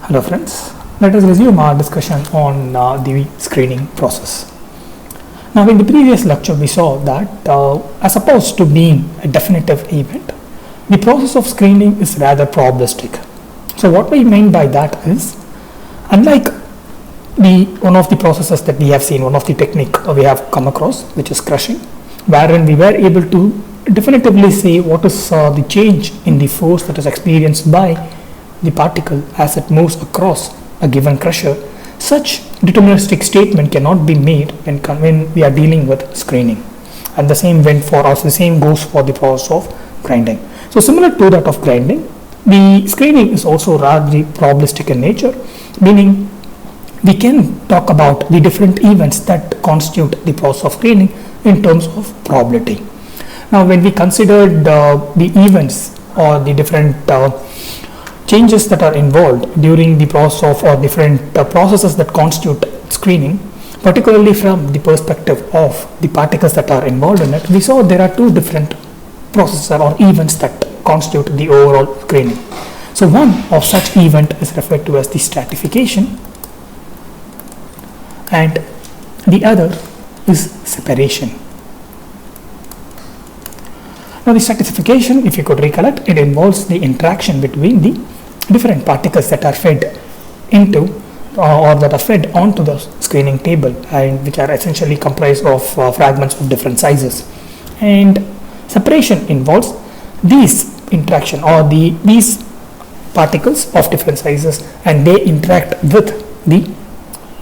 Hello friends, let us resume our discussion on the screening process. Now in the previous lecture we saw that as opposed to being a definitive event, the process of screening is rather probabilistic. So what we mean by that is, unlike one of the processes that we have seen, one of the technique we have come across, which is crushing, wherein we were able to definitively say what is the change in the force that is experienced by the particle as it moves across a given crusher. Such deterministic statement cannot be made when we are dealing with screening, and the same went for us. The same goes for the process of grinding. So similar to that of grinding, the screening is also rather probabilistic in nature, meaning we can talk about the different events that constitute the process of screening in terms of probability. Now when we considered the events or the different changes that are involved during the process of or different processes that constitute screening, particularly from the perspective of the particles that are involved in it, we saw there are two different processes or events that constitute the overall screening. So one of such event is referred to as the stratification, and the other is separation. Now the stratification, if you could recollect, it involves the interaction between the different particles that are fed into or that are fed onto the screening table, and which are essentially comprised of fragments of different sizes. And separation involves these interaction or these particles of different sizes, and they interact with the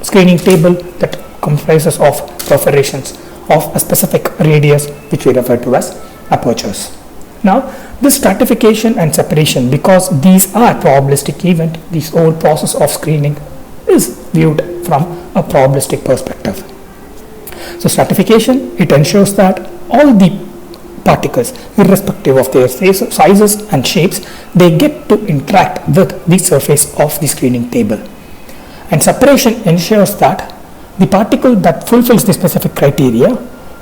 screening table that comprises of perforations of a specific radius, which we refer to as apertures. Now this stratification and separation, because these are probabilistic event, this whole process of screening is viewed from a probabilistic perspective. So stratification, it ensures that all the particles, irrespective of their sizes and shapes, they get to interact with the surface of the screening table. And separation ensures that the particle that fulfills the specific criteria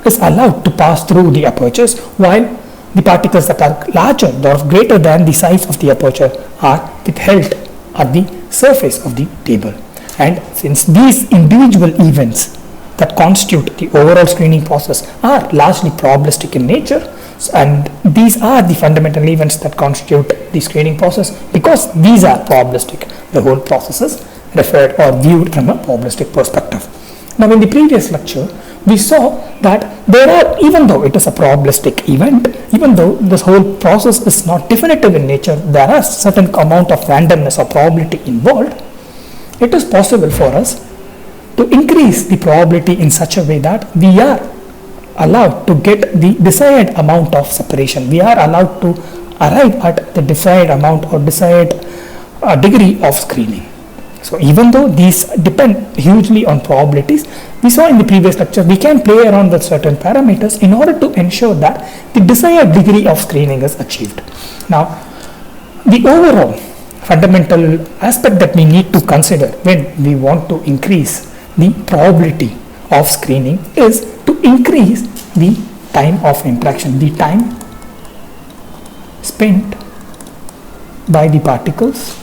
is allowed to pass through the apertures, while the particles that are larger or greater than the size of the aperture are withheld at the surface of the table. And since these individual events that constitute the overall screening process are largely probabilistic in nature, and these are the fundamental events that constitute the screening process, because these are probabilistic, the whole process is referred or viewed from a probabilistic perspective. Now in the previous lecture we saw that there are, even though it is a probabilistic event, even though this whole process is not definitive in nature, there are certain amount of randomness or probability involved. It is possible for us to increase the probability in such a way that we are allowed to get the desired amount of separation. We are allowed to arrive at the desired amount or desired degree of screening. So even though these depend hugely on probabilities, we saw in the previous lecture we can play around with certain parameters in order to ensure that the desired degree of screening is achieved. Now the overall fundamental aspect that we need to consider when we want to increase the probability of screening is to increase the time of interaction, the time spent by the particles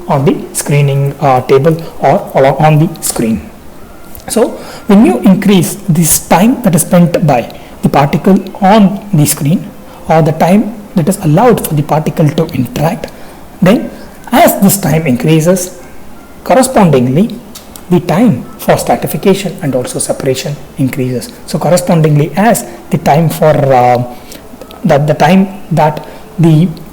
on the screening table or on the screen. So when you increase this time that is spent by the particle on the screen, or the time that is allowed for the particle to interact, then as this time increases, correspondingly the time for stratification and also separation increases. So correspondingly, as the time for the time that the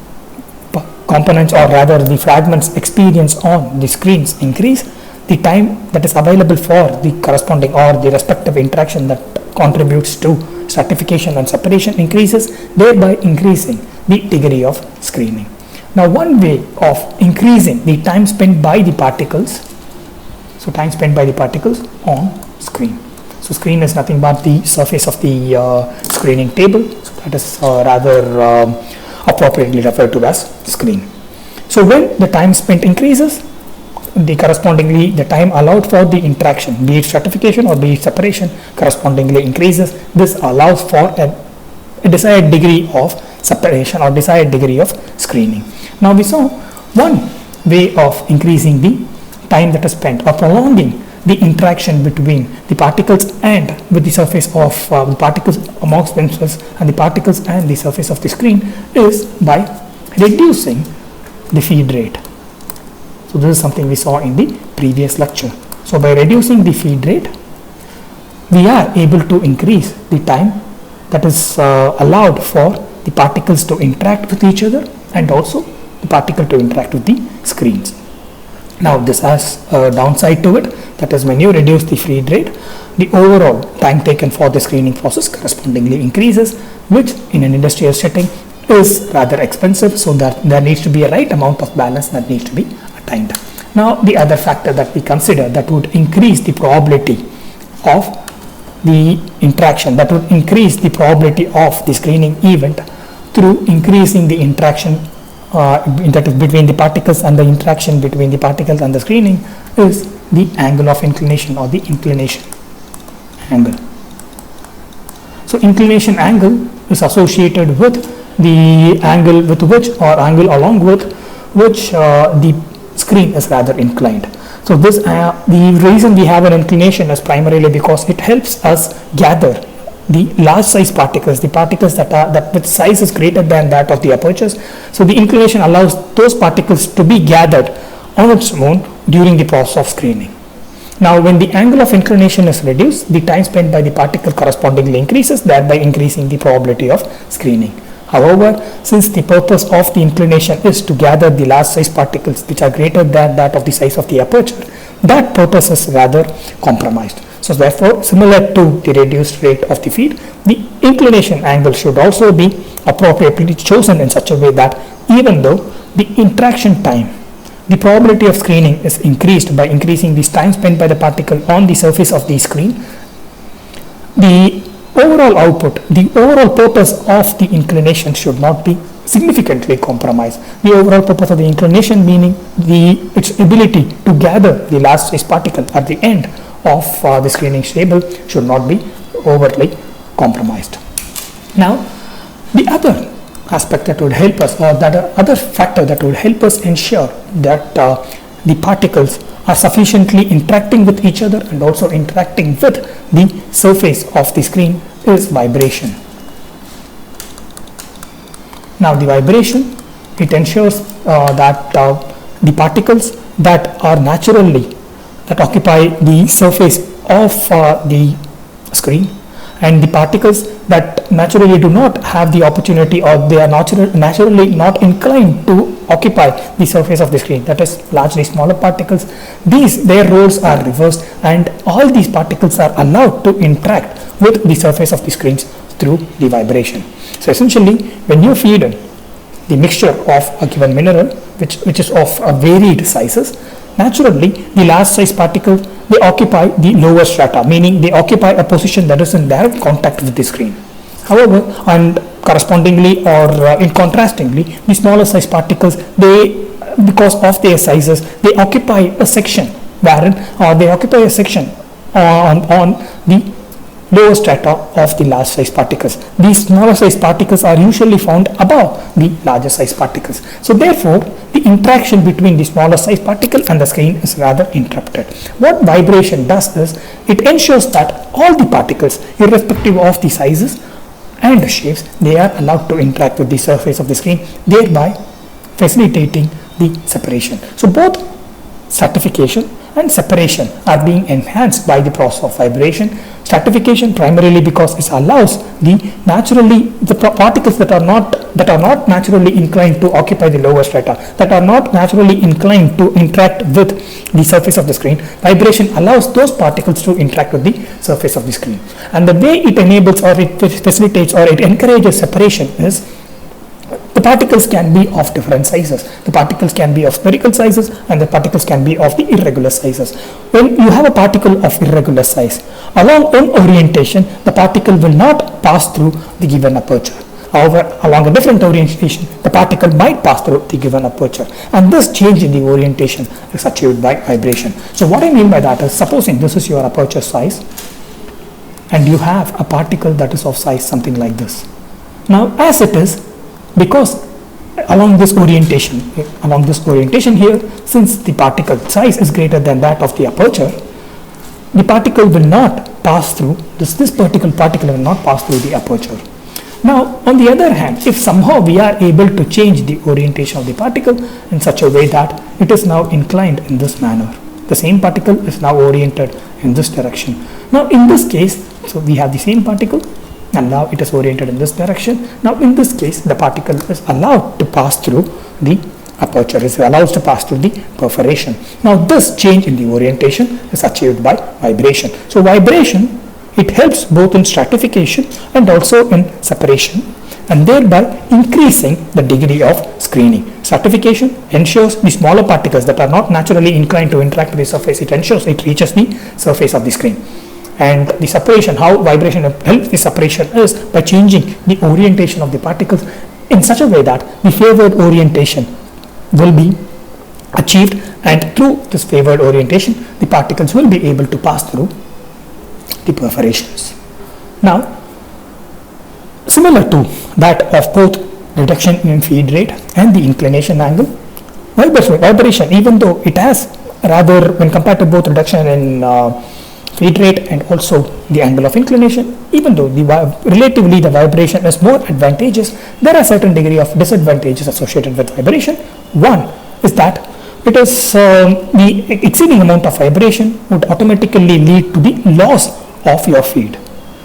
components, or rather the fragments, experience on the screens increase, the time that is available for the corresponding or the respective interaction that contributes to stratification and separation increases, thereby increasing the degree of screening. Now one way of increasing the time spent by the particles, so time spent by the particles on screen. So screen is nothing but the surface of the screening table, so that is rather appropriately referred to as screen. So when the time spent increases, the correspondingly the time allowed for the interaction, be it stratification or be it separation, correspondingly increases. This allows for a desired degree of separation or desired degree of screening. Now we saw One way of increasing the time that is spent or prolonging the interaction between the particles and with the surface of the particles amongst themselves and the particles and the surface of the screen is by reducing the feed rate. So this is something we saw in the previous lecture. So by reducing the feed rate, we are able to increase the time that is allowed for the particles to interact with each other and also the particle to interact with the screens. Now this has a downside to it, that is when you reduce the feed rate, the overall time taken for the screening process correspondingly increases, which in an industrial setting is rather expensive, so that there needs to be a right amount of balance that needs to be attained. Now the other factor that we consider that would increase the probability of the interaction, that would increase the probability of the screening event through increasing the interaction that is between the particles and the interaction between the particles and the screening is the angle of inclination or the inclination angle. So inclination angle is associated with the angle with which or angle along with which the screen is rather inclined. So this the reason we have an inclination is primarily because it helps us gather the large size particles, the particles that with size is greater than that of the apertures. So the inclination allows those particles to be gathered on its own during the process of screening. Now when the angle of inclination is reduced, the time spent by the particle correspondingly increases, thereby increasing the probability of screening. However, since the purpose of the inclination is to gather the large size particles which are greater than that of the size of the aperture, that purpose is rather compromised. So therefore, similar to the reduced rate of the feed, the inclination angle should also be appropriately chosen in such a way that even though the interaction time, the probability of screening is increased by increasing the time spent by the particle on the surface of the screen, the overall output, the overall purpose of the inclination should not be significantly compromised. The overall purpose of the inclination meaning its ability to gather the large size particle at the end of the screening table should not be overtly compromised. Now the other aspect that would help us, or that other factor that would help us ensure that the particles are sufficiently interacting with each other and also interacting with the surface of the screen is vibration. Now the vibration, it ensures that the particles that are naturally that occupy the surface of the screen and the particles that naturally do not have the opportunity or they are naturally not inclined to occupy the surface of the screen, that is largely smaller particles, their roles are reversed and all these particles are allowed to interact with the surface of the screens through the vibration. So essentially when you feed in the mixture of a given mineral which is of varied sizes, naturally the large size particles, they occupy the lower strata, meaning they occupy a position that is in direct contact with the screen. However, and correspondingly or in contrastingly, the smaller size particles, they, because of their sizes, they occupy a section wherein they occupy a section on the lower strata of the large size particles. These smaller size particles are usually found above the larger size particles. So therefore, the interaction between the smaller size particle and the screen is rather interrupted. What vibration does is, it ensures that all the particles, irrespective of the sizes and the shapes, they are allowed to interact with the surface of the screen, thereby facilitating the separation. So both stratification and separation are being enhanced by the process of vibration. Stratification primarily because it allows the particles that are not naturally inclined to occupy the lower strata, that are not naturally inclined to interact with the surface of the screen. Vibration allows those particles to interact with the surface of the screen, and the way it enables or it facilitates or it encourages separation is the particles can be of different sizes. The particles can be of spherical sizes and the particles can be of the irregular sizes. When you have a particle of irregular size, along one orientation, the particle will not pass through the given aperture. However, along a different orientation, the particle might pass through the given aperture, and this change in the orientation is achieved by vibration. So what I mean by that is, supposing this is your aperture size and you have a particle that is of size something like this. Now as it is, because along this orientation here, since the particle size is greater than that of the aperture, the particle will not pass through, this particular particle will not pass through the aperture. Now, on the other hand, if somehow we are able to change the orientation of the particle in such a way that it is now inclined in this manner, the same particle is now oriented in this direction. Now, in this case, so we have the same particle and now it is oriented in this direction. Now, in this case, the particle is allowed to pass through the aperture, is allowed to pass through the perforation. Now, this change in the orientation is achieved by vibration. So, vibration, it helps both in stratification and also in separation, and thereby increasing the degree of screening. Stratification ensures the smaller particles that are not naturally inclined to interact with the surface, it ensures it reaches the surface of the screen. And the separation, how vibration helps the separation is by changing the orientation of the particles in such a way that the favored orientation will be achieved, and through this favored orientation the particles will be able to pass through the perforations. Now, similar to that of both reduction in feed rate and the inclination angle, vibration, even though it has rather, when compared to both reduction in feed rate and also the angle of inclination, even though relatively the vibration is more advantageous, there are certain degree of disadvantages associated with vibration. One is that it is the exceeding amount of vibration would automatically lead to the loss of your feed.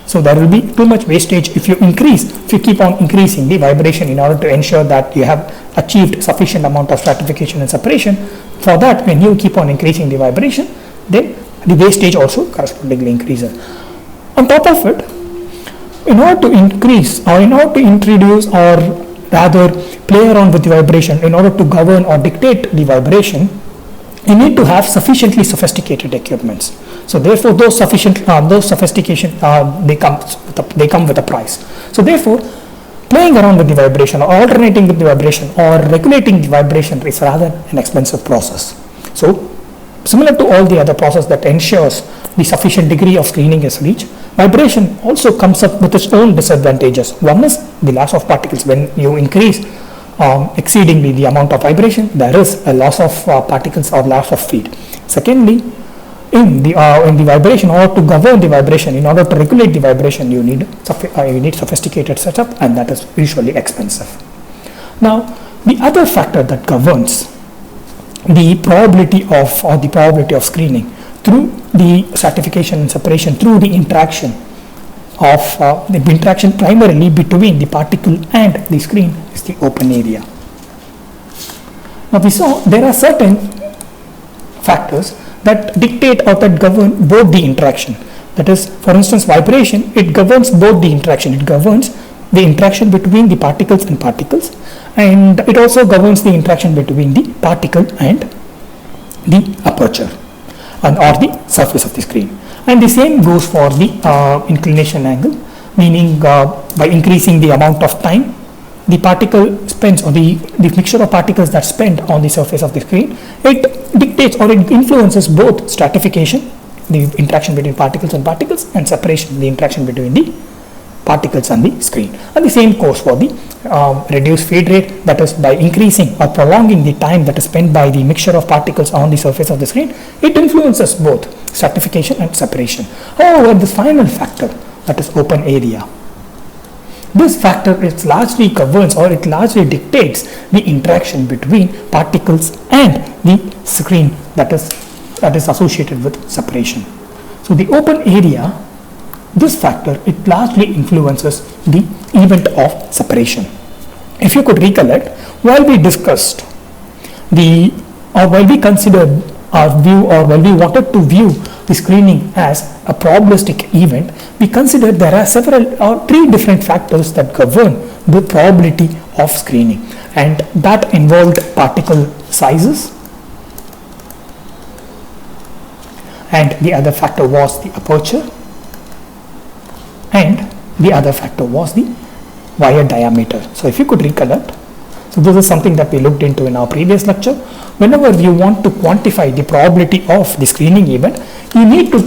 So there will be too much wastage if you keep on increasing the vibration in order to ensure that you have achieved sufficient amount of stratification and separation. For that, when you keep on increasing the vibration, then the wastage also correspondingly increases. On top of it, in order to increase or in order to introduce or rather play around with the vibration, in order to govern or dictate the vibration, you need to have sufficiently sophisticated equipments. So therefore, those sophistication they come with a price. So therefore, playing around with the vibration or alternating with the vibration or regulating the vibration is rather an expensive process. So similar to all the other processes that ensures the sufficient degree of screening is reached, vibration also comes up with its own disadvantages. One is the loss of particles. When you increase exceedingly the amount of vibration, there is a loss of particles or loss of feed. Secondly, in the vibration, or to govern the vibration, in order to regulate the vibration, you need sophisticated setup, and that is usually expensive. Now, the other factor that governs the probability of screening through the stratification and separation, through the interaction primarily between the particle and the screen, is the open area. Now we saw there are certain factors that dictate or that govern both the interaction. That is, for instance, vibration, it governs both the interaction. It governs the interaction between the particles and particles, and it also governs the interaction between the particle and the aperture or the surface of the screen. And the same goes for the inclination angle, meaning by increasing the amount of time the particle spends, or the mixture of particles that spend on the surface of the screen, it dictates or it influences both stratification, the interaction between particles, and separation, the interaction between the particles and the screen. And the same goes for the reduced feed rate, that is, by increasing or prolonging the time that is spent by the mixture of particles on the surface of the screen, it influences both stratification and separation. However, the final factor, that is open area, this factor is largely governs, or it largely dictates the interaction between particles and the screen that is associated with separation. So the open area, this factor, it largely influences the event of separation. If you could recollect, while we discussed while we considered our view, or when we wanted to view the screening as a probabilistic event, we considered there are several or three different factors that govern the probability of screening, and that involved particle sizes, and the other factor was the aperture, and the other factor was the wire diameter. So if you could recollect, so this is something that we looked into in our previous lecture. Whenever you want to quantify the probability of the screening event, you need to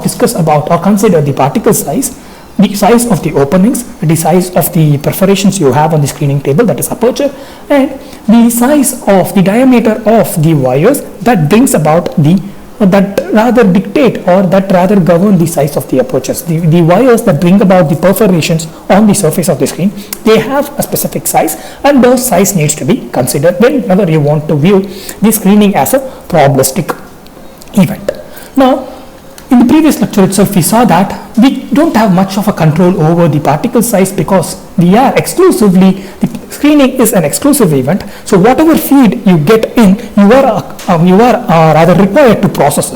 discuss about or consider the particle size, the size of the openings, the size of the perforations you have on the screening table, that is aperture, and the size of the diameter of the wires that brings about the that rather dictate or that rather govern the size of the apertures. The wires that bring about the perforations on the surface of the screen, they have a specific size, and those size needs to be considered whenever you want to view the screening as a probabilistic event. Now, in the previous lecture itself, we saw that we don't have much of a control over the particle size because we are exclusively, the screening is an exclusive event. So whatever feed you get in, you are rather required to process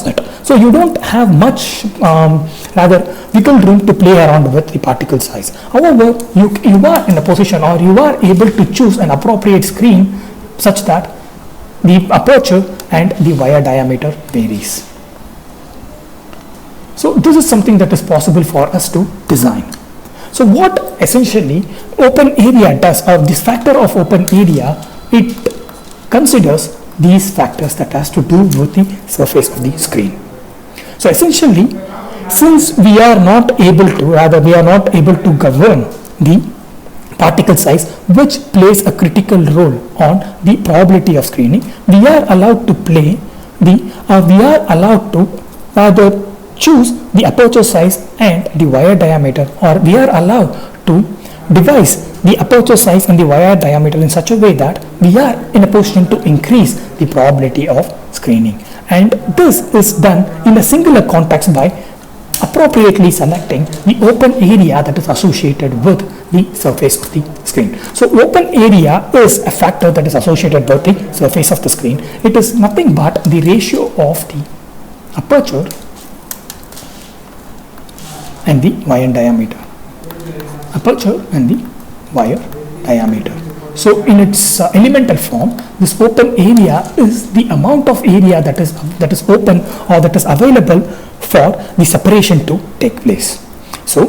it. So you don't have much rather wiggle room to play around with the particle size. However, you are in a position, or you are able to choose an appropriate screen such that the aperture and the wire diameter varies. So this is something that is possible for us to design. So what essentially open area does, or this factor of open area, it considers these factors that has to do with the surface of the screen. So essentially, since we are not able to govern the particle size, which plays a critical role on the probability of screening, we are allowed to rather choose the aperture size and the wire diameter, or we are allowed to devise the aperture size and the wire diameter in such a way that we are in a position to increase the probability of screening. And this is done in a singular context by appropriately selecting the open area that is associated with the surface of the screen. So open area is a factor that is associated with the surface of the screen. It is nothing but the ratio of the aperture and the wire diameter. Aperture and the wire diameter. So in its elemental form, this open area is the amount of area that is open or that is available for the separation to take place. So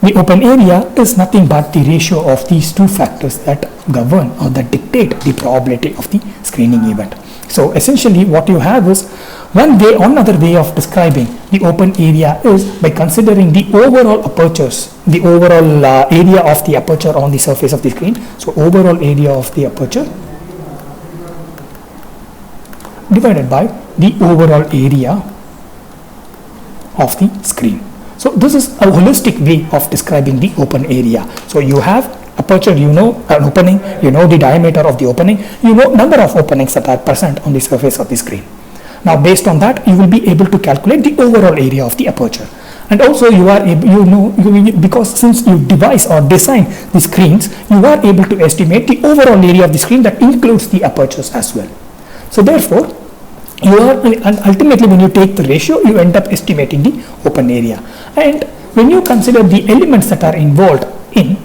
the open area is nothing but the ratio of these two factors that govern or that dictate the probability of the screening event. So essentially what you have is another way of describing the open area is by considering the overall apertures, the overall area of the aperture on the surface of the screen. So overall area of the aperture divided by the overall area of the screen. So this is a holistic way of describing the open area. So you have aperture, you know an opening, you know the diameter of the opening, you know number of openings that are present on the surface of the screen. Now based on that, you will be able to calculate the overall area of the aperture. And also you are able, because since you devise or design the screens, you are able to estimate the overall area of the screen that includes the apertures as well. So therefore, and ultimately when you take the ratio, you end up estimating the open area. And when you consider the elements that are involved in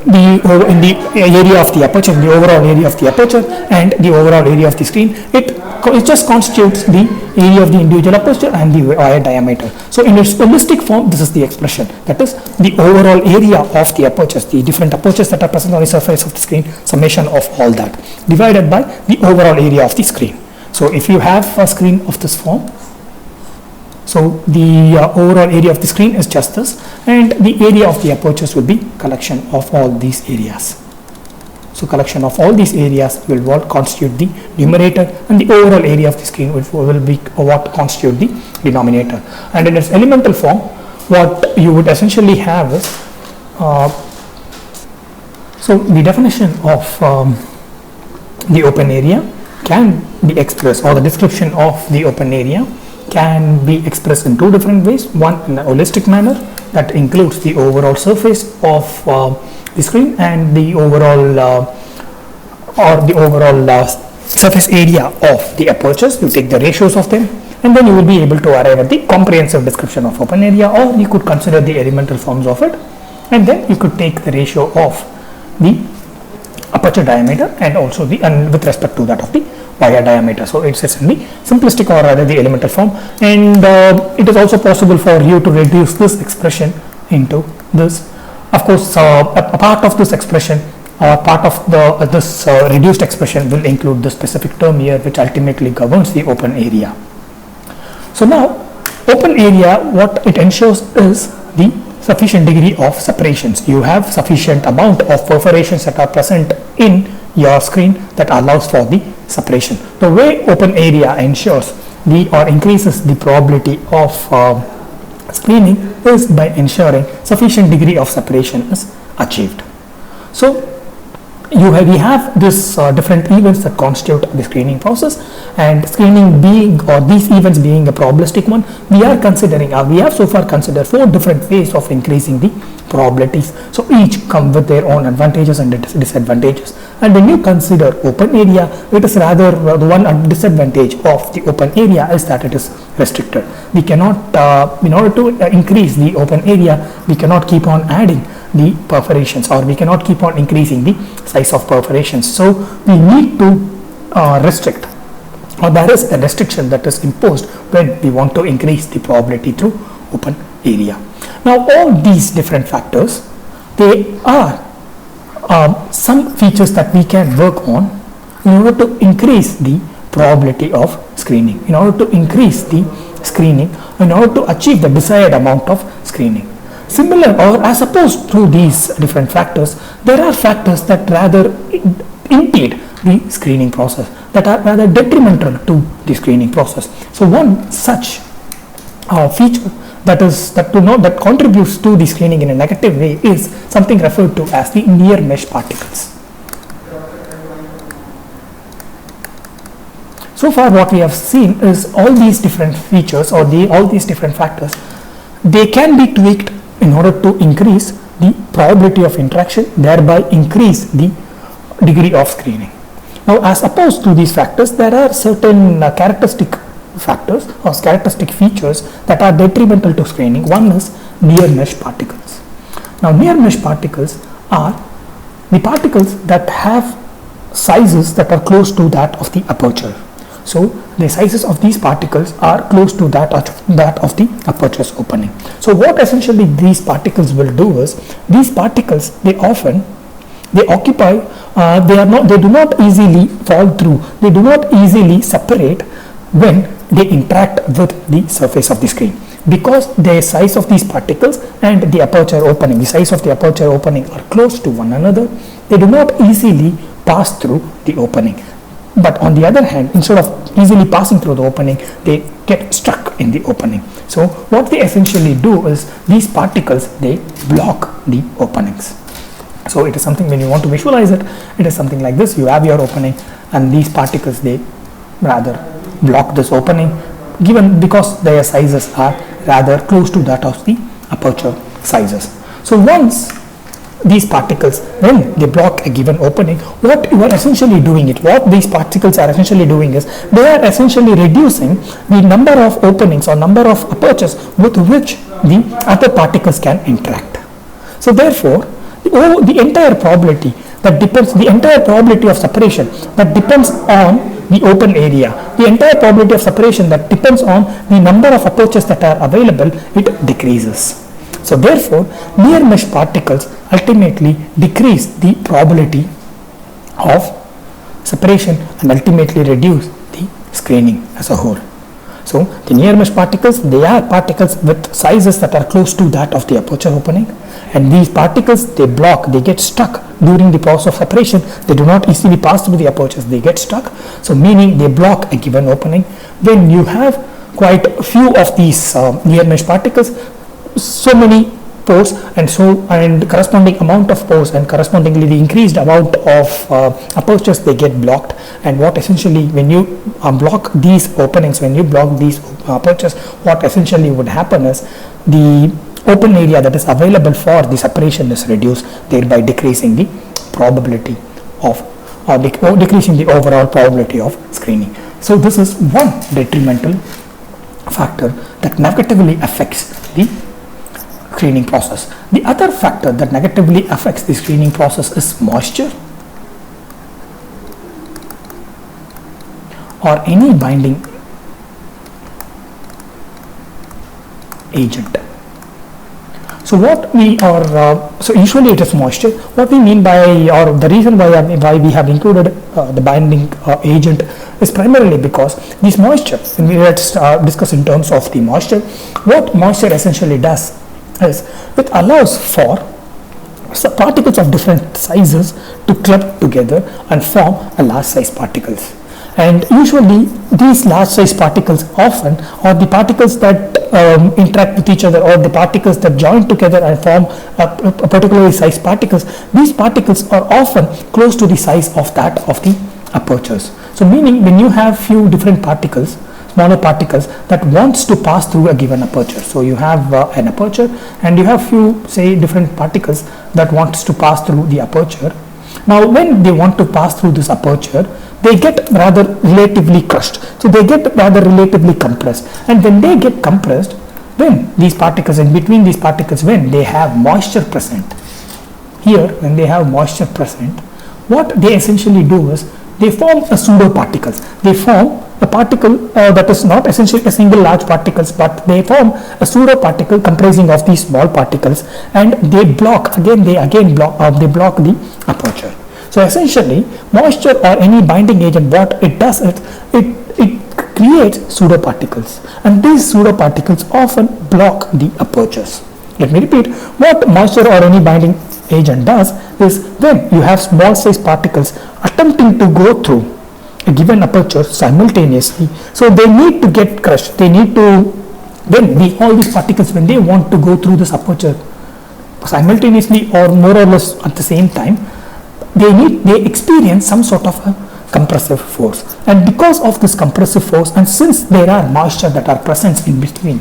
the area of the aperture, the overall area of the aperture and the overall area of the screen, it just constitutes the area of the individual aperture and the wire diameter. So in its holistic form, this is the expression, that is the overall area of the apertures, the different apertures that are present on the surface of the screen, summation of all that divided by the overall area of the screen. So if you have a screen of this form, so the overall area of the screen is just this, and the area of the apertures will be collection of all these areas. So collection of all these areas will constitute the numerator, and the overall area of the screen will be what constitute the denominator. And in its elemental form, what you would essentially have is, so the definition of the open area can be expressed, or the description of the open area can be expressed in two different ways. One in a holistic manner that includes the overall surface of the screen and the overall surface area of the apertures. You take the ratios of them, and then you will be able to arrive at the comprehensive description of open area, or you could consider the elemental forms of it, and then you could take the ratio of the aperture diameter and also with respect to that of the wire diameter. So it's essentially simplistic, or rather the elemental form, and it is also possible for you to reduce this expression into this. Of course, a part of this expression, or part of this reduced expression, will include the specific term here, which ultimately governs the open area. So now, open area, what it ensures is the sufficient degree of separations. You have sufficient amount of perforations that are present in your screen that allows for the separation. The way open area ensures or increases the probability of screening is by ensuring sufficient degree of separation is achieved. So we have this different events that constitute the screening process, and screening being, or these events being, a probabilistic one, we have so far considered 4 different ways of increasing the probabilities. So each come with their own advantages and disadvantages. And when you consider open area, it is rather the one disadvantage of the open area is that it is restricted. We cannot, in order to increase the open area, we cannot keep on adding the perforations, or we cannot keep on increasing the size of perforations. So we need to restrict, or there is a restriction that is imposed when we want to increase the probability through open area. Now all these different factors, they are some features that we can work on in order to increase the probability of screening, in order to increase the screening, in order to achieve the desired amount of screening. Similar, or as opposed to these different factors, there are factors that rather impede the screening process, that are rather detrimental to the screening process. So one such feature that contributes to the screening in a negative way is something referred to as the near mesh particles. So far what we have seen is all these different features, or all these different factors, they can be tweaked in order to increase the probability of interaction, thereby increase the degree of screening. Now as opposed to these factors, there are certain characteristic factors or characteristic features that are detrimental to screening. One is near mesh particles. Now near mesh particles are the particles that have sizes that are close to that of the aperture. So the sizes of these particles are close to that of the aperture's opening. So what essentially these particles will do is, these particles, they occupy, they do not easily fall through, they do not easily separate when they interact with the surface of the screen, because the size of these particles and the aperture opening, the size of the aperture opening are close to one another. They do not easily pass through the opening. But on the other hand, instead of easily passing through the opening, they get stuck in the opening. So what they essentially do is, these particles, they block the openings. So it is something, when you want to visualize it, it is something like this. You have your opening, and these particles, they rather block this opening, because their sizes are rather close to that of the aperture sizes. So once these particles, when they block a given opening, what you are essentially doing what these particles are essentially doing is, they are essentially reducing the number of openings or number of apertures with which the other particles can interact. So therefore the entire probability of separation that depends on the open area, the entire probability of separation that depends on the number of apertures that are available, it decreases. So therefore near mesh particles ultimately decrease the probability of separation and ultimately reduce the screening as a whole. So the near mesh particles, they are particles with sizes that are close to that of the aperture opening, and these particles, they block, they get stuck during the process of separation. They do not easily pass through the apertures, they get stuck, so meaning they block a given opening. When you have quite a few of these near mesh particles, so many pores and corresponding amount of pores, and correspondingly the increased amount of apertures, they get blocked. And what essentially, when you block these openings, when you block these apertures, what essentially would happen is, the open area that is available for the separation is reduced, thereby decreasing the probability of, or decreasing the overall probability of screening. So this is one detrimental factor that negatively affects the screening process. The other factor that negatively affects the screening process is moisture or any binding agent. So what we are, so usually it is moisture. What we mean by, or the reason why we have included the binding agent is primarily because this moisture, when we let's discuss in terms of the moisture, what moisture essentially does is it allows for particles of different sizes to club together and form a large size particles. And usually these large size particles often are the particles that interact with each other, or the particles that join together and form a particularly sized particles. These particles are often close to the size of that of the apertures. So meaning when you have few different particles, smaller particles that wants to pass through a given aperture. So you have an aperture and you have few say different particles that wants to pass through the aperture. Now when they want to pass through this aperture, they get rather relatively crushed. So they get rather relatively compressed, and when they get compressed, when these particles, in between these particles, when they have moisture present, here when they have moisture present, what they essentially do is they form a pseudo particles. They form a particle that is not essentially a single large particles, but they form a pseudo particle comprising of these small particles, and they block again. They block the aperture. So essentially, moisture or any binding agent, what it does is it creates pseudo particles, and these pseudo particles often block the apertures. Let me repeat: what moisture or any binding agent does is, when you have small size particles attempting to go through a given aperture simultaneously, so they need to get crushed. They need to, all these particles, when they want to go through this aperture simultaneously or more or less at the same time, they experience some sort of a compressive force. And because of this compressive force, and since there are moisture that are present in between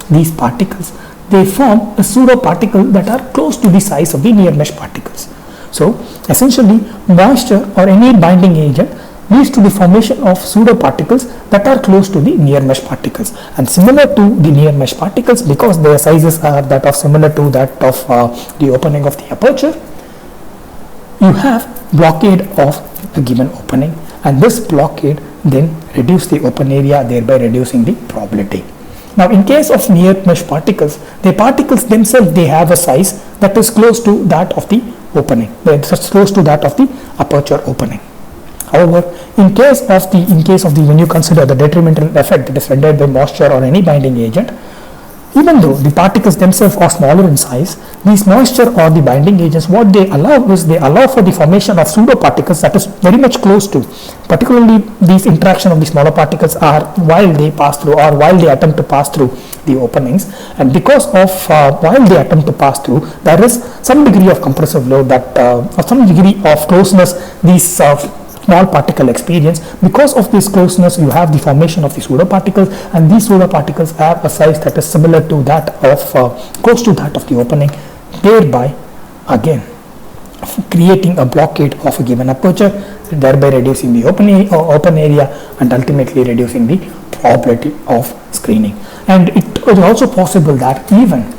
these particles, they form a pseudo particle that are close to the size of the near mesh particles. So essentially, moisture or any binding agent leads to the formation of pseudo particles that are close to the near mesh particles, and similar to the near mesh particles, because their sizes are that of similar to that of the opening of the aperture, you have blockade of a given opening, and this blockade then reduce the open area, thereby reducing the probability. Now in case of near mesh particles, the particles themselves, they have a size that is close to that of the opening, that's close to that of the aperture opening. However, in case of the when you consider the detrimental effect that is rendered by moisture or any binding agent, even though the particles themselves are smaller in size, these moisture or the binding agents, what they allow is they allow for the formation of pseudo particles that is very much close to, particularly these interaction of the smaller particles are while they pass through or while they attempt to pass through the openings, and because of while they attempt to pass through, there is some degree of compressive load that or some degree of closeness these small particle experience. Because of this closeness, you have the formation of the pseudo particles, and these pseudo particles have a size that is similar to that of close to that of the opening, thereby again creating a blockade of a given aperture, thereby reducing the open area and ultimately reducing the probability of screening. And it is also possible that even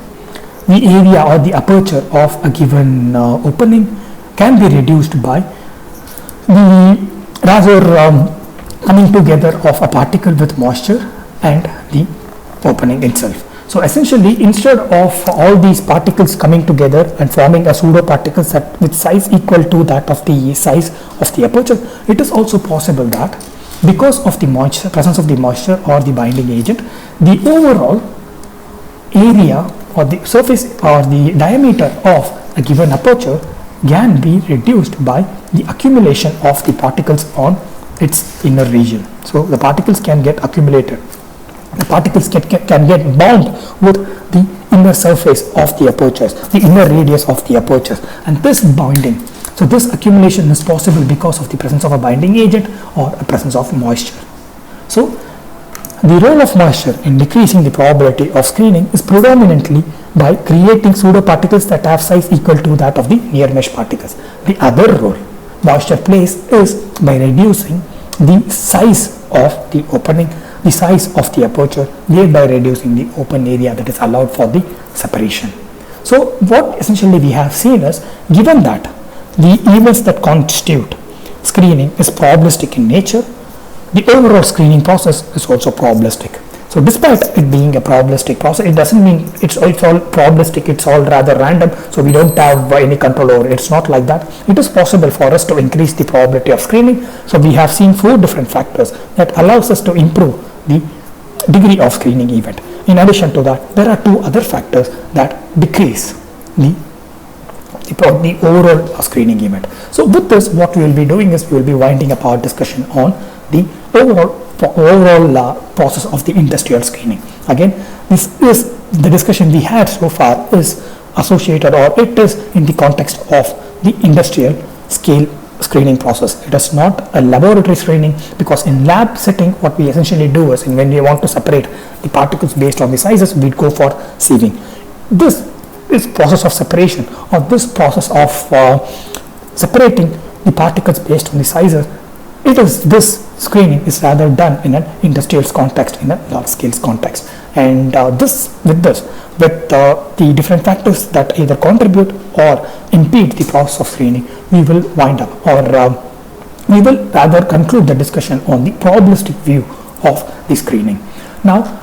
the area or the aperture of a given opening can be reduced by the rather coming together of a particle with moisture and the opening itself. So essentially, instead of all these particles coming together and forming a pseudo particles that with size equal to that of the size of the aperture, it is also possible that because of the moisture, presence of the moisture or the binding agent, the overall area or the surface or the diameter of a given aperture can be reduced by the accumulation of the particles on its inner region. So the particles can get accumulated. The particles can get bound with the inner surface of the apertures, the inner radius of the apertures, and this binding. So this accumulation is possible because of the presence of a binding agent or a presence of moisture. So the role of moisture in decreasing the probability of screening is predominantly by creating pseudo particles that have size equal to that of the near mesh particles. The other role moisture plays is by reducing the size of the opening, the size of the aperture, thereby reducing the open area that is allowed for the separation. So what essentially we have seen is, given that the events that constitute screening is probabilistic in nature, the overall screening process is also probabilistic. So despite it being a probabilistic process, it doesn't mean it's all probabilistic, it's all rather random, so we don't have any control over it. It's not like that. It is possible for us to increase the probability of screening. So we have seen 4 different factors that allows us to improve the degree of screening event. in addition to that, there are two other factors that decrease the overall screening event. So with this, what we will be doing is we will be winding up our discussion on the overall process of the industrial screening. Again, this is the discussion we had so far is associated, or it is in the context of the industrial scale screening process. It is not a laboratory screening, because in lab setting what we essentially do is, when we want to separate the particles based on the sizes, we go for sieving. This process of separation, or this process of separating the particles based on the sizes, this screening is rather done in an industrial context, in a large scale context. And with the different factors that either contribute or impede the process of screening, we will wind up, or we will rather conclude the discussion on the probabilistic view of the screening. Now,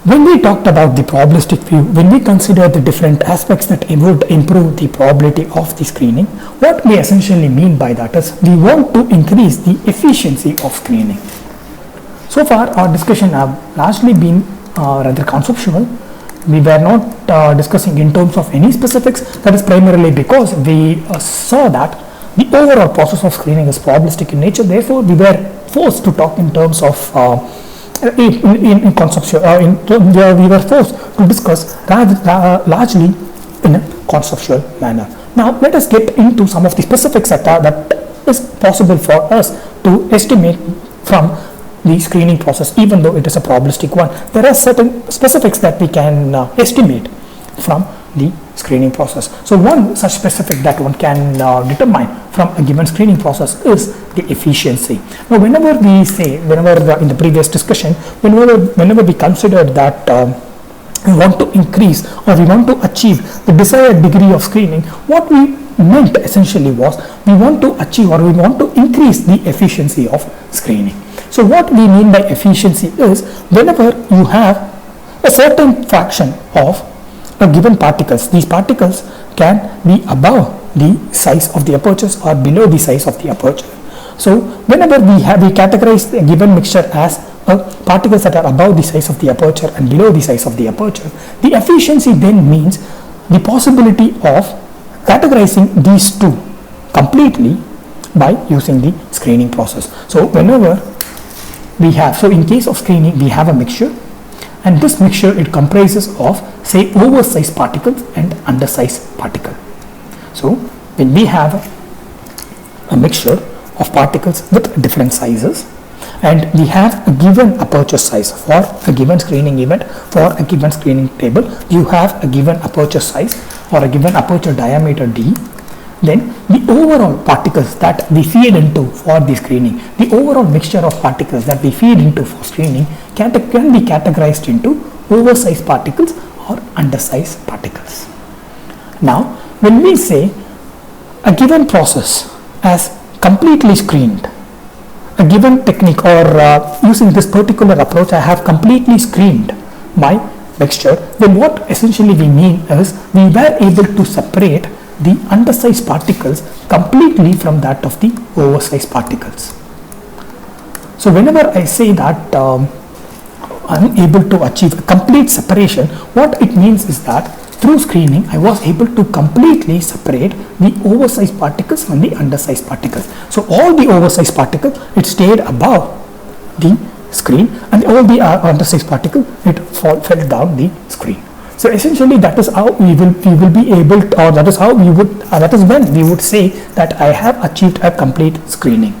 when we talked about the probabilistic view, when we consider the different aspects that would improve the probability of the screening, what we essentially mean by that is we want to increase the efficiency of screening. So far, our discussion have largely been rather conceptual. We were not discussing in terms of any specifics. That is primarily because we saw that the overall process of screening is probabilistic in nature. Therefore, we were forced to talk in terms of in conceptual. We were forced to discuss largely in a conceptual manner. Now, let us get into some of the specifics that is possible for us to estimate from the screening process, even though it is a probabilistic one. There are certain specifics that we can estimate from the screening process. So one such specific that one can determine from a given screening process is the efficiency. Now, whenever in the previous discussion, whenever we considered that we want to increase or we want to achieve the desired degree of screening, what we meant essentially was we want to achieve or we want to increase the efficiency of screening. So what we mean by efficiency is whenever you have a certain fraction of a given particles, these particles can be above the size of the apertures or below the size of the aperture. So whenever we categorize a given mixture as particles that are above the size of the aperture and below the size of the aperture, the efficiency then means the possibility of categorizing these two completely by using the screening process. So whenever we have, so in case of screening, we have a mixture, and this mixture, it comprises of, say, oversized particles and undersized particle. So when we have a mixture of particles with different sizes, and we have a given aperture size for a given screening event, for a given screening table, you have a given aperture size or a given aperture diameter d, then the overall particles that we feed into for the screening, the overall mixture of particles that we feed into for screening can be categorized into oversized particles or undersized particles. Now, when we say a given process as completely screened, a given technique, or using this particular approach, I have completely screened my mixture, then what essentially we mean is we were able to separate the undersized particles completely from that of the oversized particles. So whenever I say that I'm able to achieve a complete separation, what it means is that through screening I was able to completely separate the oversized particles from the undersized particles. So all the oversized particles, it stayed above the screen, and all the undersized particles, it fell down the screen. So essentially that is how we will be able to, or that is how we would, that is when we would say that I have achieved a complete screening.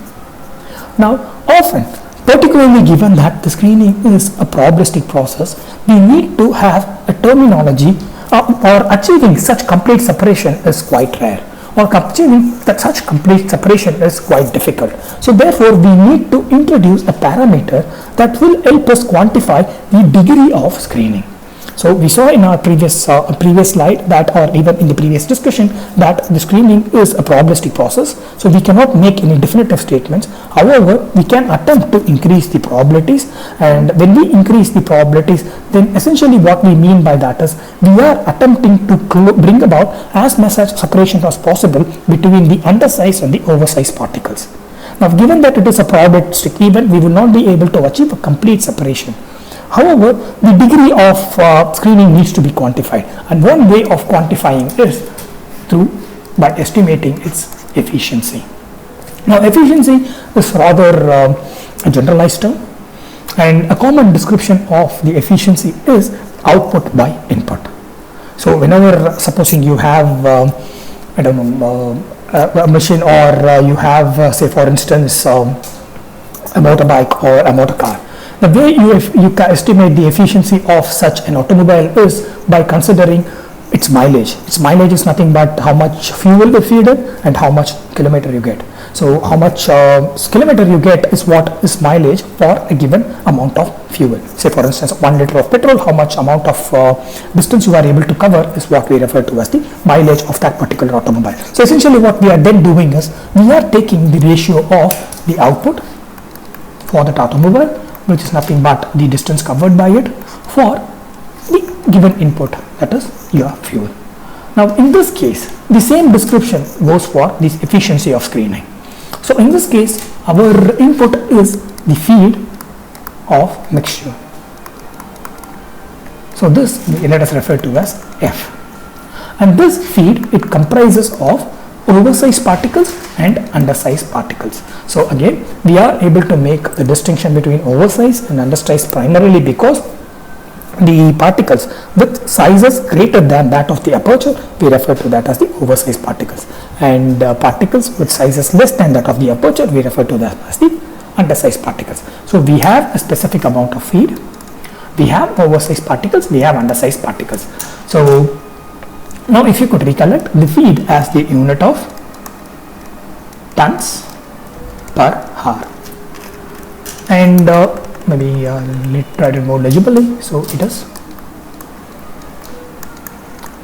Now often, particularly given that the screening is a probabilistic process, we need to have a terminology, or achieving such complete separation is quite rare, or achieving that such complete separation is quite difficult. So therefore we need to introduce a parameter that will help us quantify the degree of screening. So we saw in our previous slide that, or even in the previous discussion, that the screening is a probabilistic process. So we cannot make any definitive statements. However, we can attempt to increase the probabilities, and when we increase the probabilities, then essentially what we mean by that is we are attempting to bring about as much separation as possible between the undersized and the oversized particles. Now, given that it is a probabilistic event, we will not be able to achieve a complete separation. However, the degree of screening needs to be quantified, and one way of quantifying is by estimating its efficiency. Now, efficiency is rather a generalized term, and a common description of the efficiency is output by input. So, whenever supposing you have I don't know a machine, or you have say for instance a motorbike or a motor car, the way you estimate the efficiency of such an automobile is by considering its mileage. Its mileage is nothing but how much fuel we feed it and how much kilometer you get. So how much kilometer you get is what is mileage for a given amount of fuel. Say for instance 1 liter of petrol, how much amount of distance you are able to cover is what we refer to as the mileage of that particular automobile. So essentially what we are then doing is we are taking the ratio of the output for that automobile, which is nothing but the distance covered by it, for the given input, that is your fuel. Now in this case the same description goes for this efficiency of screening. So in this case our input is the feed of mixture. So this let us refer to as F, and this feed, it comprises of oversized particles and undersized particles. So again we are able to make the distinction between oversized and undersized primarily because the particles with sizes greater than that of the aperture, we refer to that as the oversized particles, and particles with sizes less than that of the aperture, we refer to that as the undersized particles. So we have a specific amount of feed, we have oversized particles, we have undersized particles. So now if you could recollect the feed as the unit of tons per hour, and maybe let's write it more legibly. So it is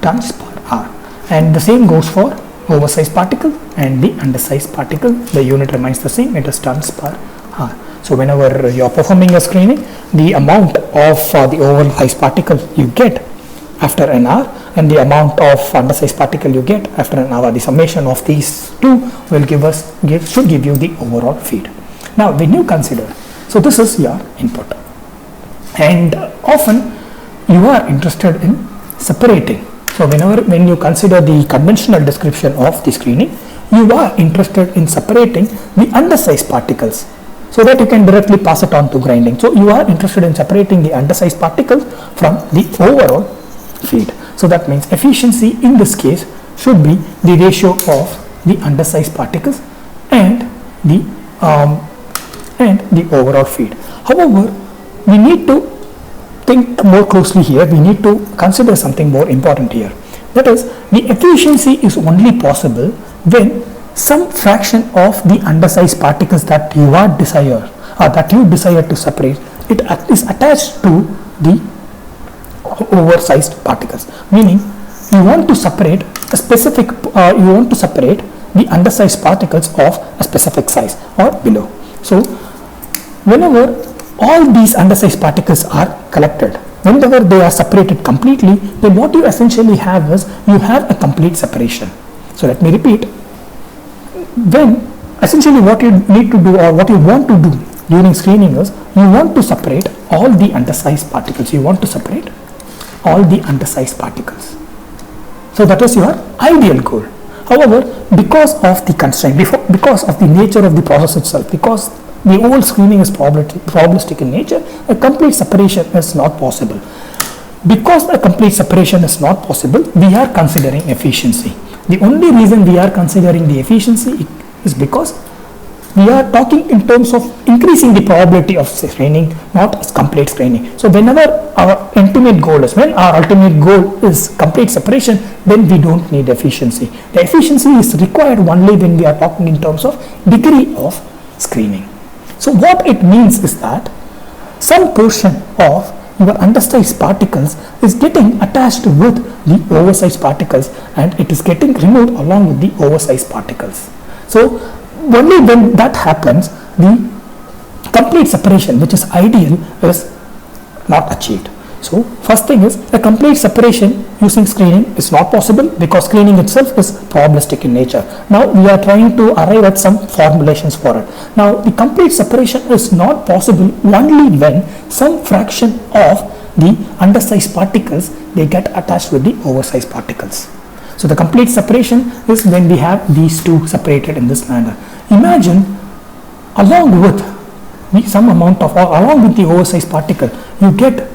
tons per hour, and the same goes for oversized particle and the undersized particle. The unit remains the same, it is tons per hour. So whenever you are performing a screening, the amount of the oversized particle you get after an hour and the amount of undersized particle you get after an hour, the summation of these two will should give you the overall feed. Now when you consider, so this is your input, and often you are interested in separating. So when you consider the conventional description of the screening, you are interested in separating the undersized particles so that you can directly pass it on to grinding. So you are interested in separating the undersized particles from the overall feed. So that means efficiency in this case should be the ratio of the undersized particles and the overall feed. However, we need to think more closely here. We need to consider something more important here. That is, the efficiency is only possible when some fraction of the undersized particles that you desire to separate, it is attached to the oversized particles. Meaning, you want to separate a specific, the undersized particles of a specific size or below. So whenever all these undersized particles are collected, whenever they are separated completely, then what you essentially have is you have a complete separation. So let me repeat, when essentially what you need to do or what you want to do during screening is you want to separate all the undersized particles. So that is your ideal goal. However, because of the constraint, because of the nature of the process itself, because the whole screening is probabilistic in nature, a complete separation is not possible. Because a complete separation is not possible, we are considering efficiency. The only reason we are considering the efficiency is because we are talking in terms of increasing the probability of screening, not as complete screening. So whenever our ultimate goal is complete separation, then we don't need efficiency. The efficiency is required only when we are talking in terms of degree of screening. So what it means is that some portion of your undersized particles is getting attached with the oversized particles and it is getting removed along with the oversized particles. So only when that happens, the complete separation, which is ideal, is not achieved. So first thing is a complete separation using screening is not possible because screening itself is probabilistic in nature. Now we are trying to arrive at some formulations for it. Now the complete separation is not possible only when some fraction of the undersized particles they get attached with the oversized particles. So the complete separation is when we have these two separated in this manner. Imagine along with some amount of, or along with the oversized particle, you get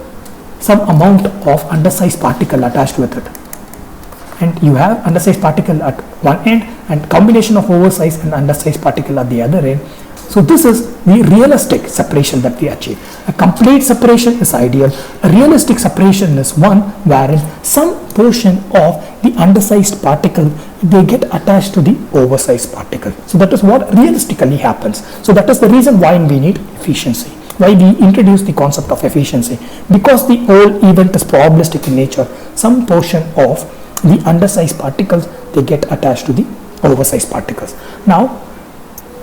some amount of undersized particle attached with it, and you have undersized particle at one end and combination of oversized and undersized particle at the other end. So this is the realistic separation that we achieve. A complete separation is ideal. A realistic separation is one wherein some portion of the undersized particle they get attached to the oversized particle. So that is what realistically happens. So that is the reason why we need efficiency, why we introduce the concept of efficiency, because the whole event is probabilistic in nature. Some portion of the undersized particles they get attached to the oversized particles. Now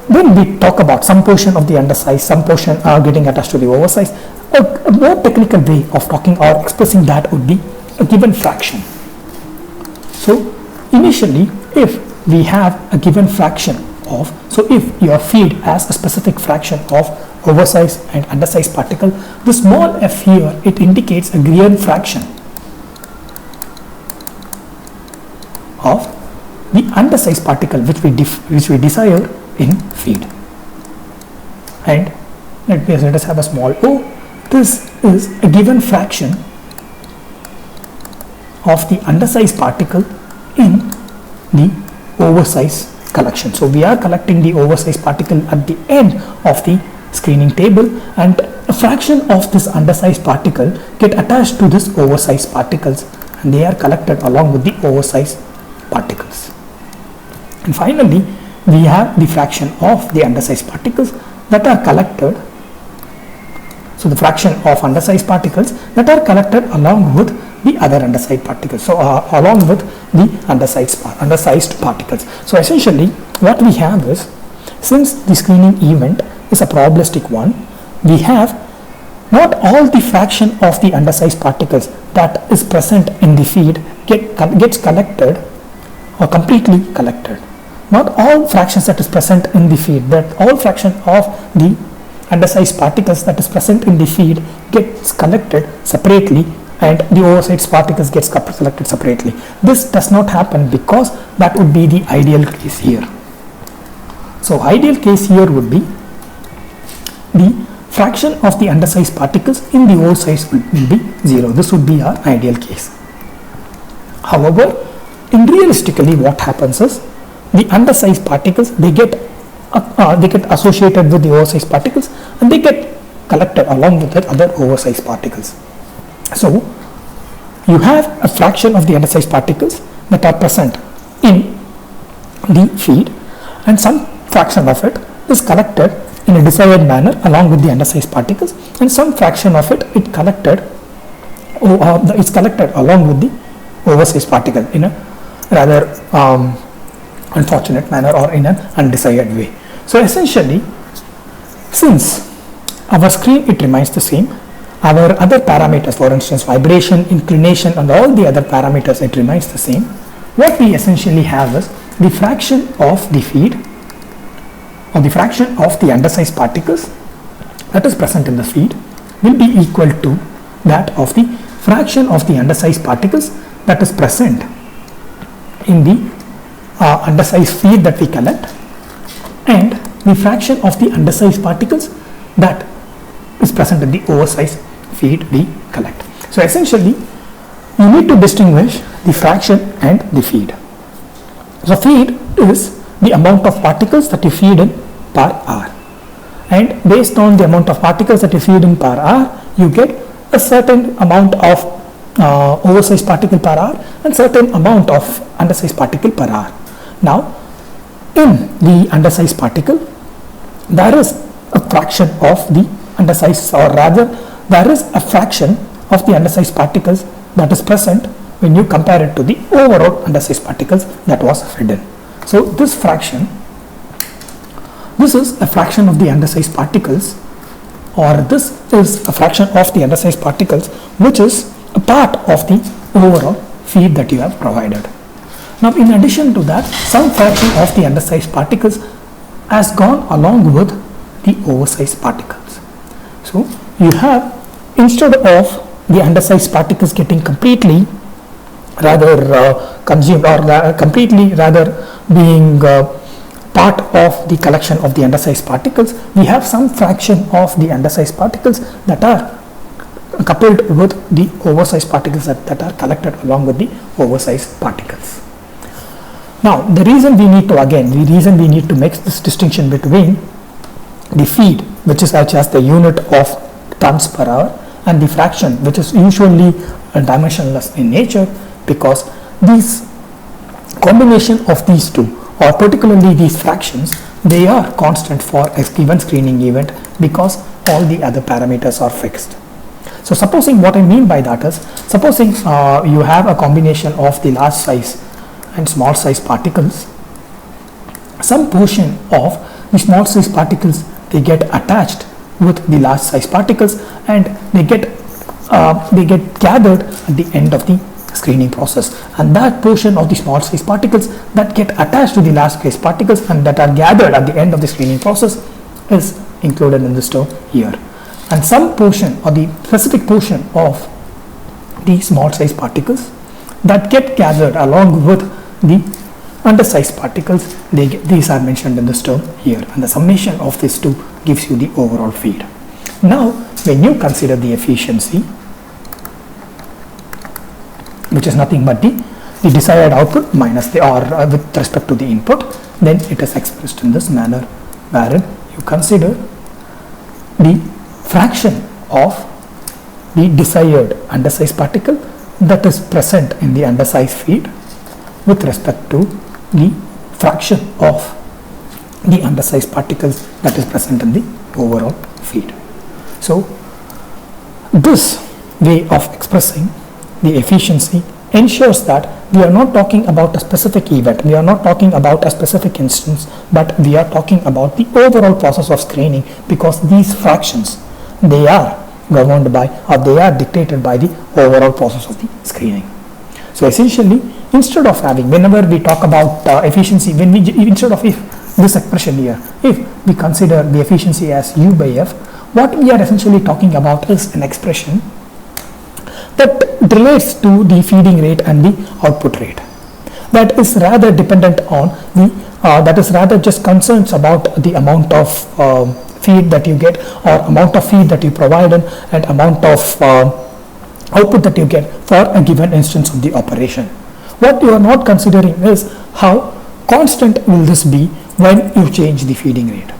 when we talk about some portion of the undersized, some portion are getting attached to the oversized, a more technical way of talking or expressing that would be a given fraction. So initially, if we have a given fraction of, so if your feed has a specific fraction of oversized and undersized particle, the small f here, it indicates a given fraction of the undersized particle which we desire in feed. And let us have a small o. This is a given fraction of the undersized particle in the oversized collection. So we are collecting the oversized particle at the end of the screening table, and a fraction of this undersized particle get attached to this oversized particles, and they are collected along with the oversized particles. And finally we have the fraction of the undersized particles that are collected. So the fraction of undersized particles that are collected along with the other undersized particles. So along with the undersized particles. So essentially what we have is, since the screening event is a probabilistic one, we have not all the fraction of the undersized particles that is present in the feed gets collected or completely collected. Not all fractions that is present in the feed, that all fraction of the undersized particles that is present in the feed gets collected separately, and the oversized particles gets collected separately. This does not happen because that would be the ideal case here. So ideal case here would be the fraction of the undersized particles in the oversized will be 0. This would be our ideal case. However, in realistically what happens is, the undersized particles they get associated with the oversized particles, and they get collected along with the other oversized particles. So you have a fraction of the undersized particles that are present in the feed, and some fraction of it is collected in a desired manner along with the undersized particles, and some fraction of it is collected along with the oversized particle in a rather unfortunate manner or in an undesired way. So essentially, since our screen it remains the same, our other parameters, for instance vibration, inclination and all the other parameters, it remains the same. What we essentially have is the fraction of the feed or the fraction of the undersized particles that is present in the feed will be equal to that of the fraction of the undersized particles that is present in the undersized feed that we collect, and the fraction of the undersized particles that is present in the oversized feed we collect. So essentially you need to distinguish the fraction and the feed. So feed is the amount of particles that you feed in per hour, and based on the amount of particles that you feed in per hour, you get a certain amount of oversized particle per hour and certain amount of undersized particle per hour. Now in the undersized particle there is a fraction of the undersized, or rather there is a fraction of the undersized particles that is present when you compare it to the overall undersized particles that was fed in. So this is a fraction of the undersized particles or this is a fraction of the undersized particles which is a part of the overall feed that you have provided. Now in addition to that, some fraction of the undersized particles has gone along with the oversized particles. So you have, instead of the undersized particles getting completely consumed or completely being part of the collection of the undersized particles, we have some fraction of the undersized particles that are coupled with the oversized particles that are collected along with the oversized particles. Now the reason we need to make this distinction between the feed, which is such as the unit of tons per hour, and the fraction, which is usually dimensionless in nature, because these combination of these two, or particularly these fractions, they are constant for a given screening event because all the other parameters are fixed. So supposing, what I mean by that is, supposing you have a combination of the large size and small size particles, some portion of the small size particles, they get attached with the large size particles, and they get gathered at the end of the screening process, and that portion of the small size particles that get attached to the large size particles and that are gathered at the end of the screening process is included in this term here. And some portion, or the specific portion of the small size particles that get gathered along with the undersized particles, these are mentioned in this term here, and the summation of these two gives you the overall feed. Now when you consider the efficiency, which is nothing but the desired output minus the with respect to the input, then it is expressed in this manner, wherein you consider the fraction of the desired undersized particle that is present in the undersized feed with respect to the fraction of the undersized particles that is present in the overall feed. So this way of expressing the efficiency ensures that we are not talking about a specific event, we are not talking about a specific instance, but we are talking about the overall process of screening, because these fractions, they are governed by, or they are dictated by the overall process of the screening. So essentially, instead of having, whenever we talk about efficiency, instead of this expression here, if we consider the efficiency as U by F, what we are essentially talking about is an expression that relates to the feeding rate and the output rate, that is rather dependent on the that is rather just concerns about the amount of feed that you get, or amount of feed that you provide, and amount of output that you get for a given instance of the operation. What you are not considering is how constant will this be when you change the feeding rate.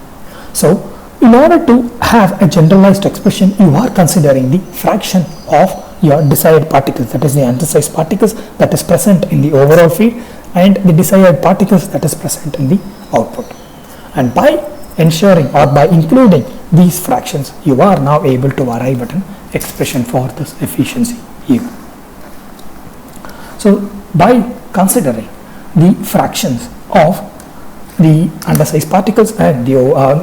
So in order to have a generalized expression, you are considering the fraction of your desired particles, that is the undersized particles that is present in the overall feed, and the desired particles that is present in the output. And by ensuring, or by including these fractions, you are now able to arrive at an expression for this efficiency here. So by considering the fractions of the undersized particles and the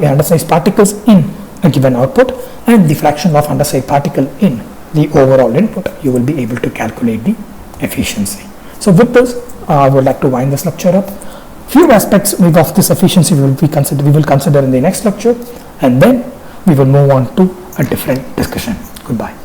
undersized particles in a given output, and the fraction of undersized particle in the overall input, you will be able to calculate the efficiency. So with this, I would like to wind this lecture up. Few aspects of this efficiency we will consider in the next lecture, and then we will move on to a different discussion. Goodbye.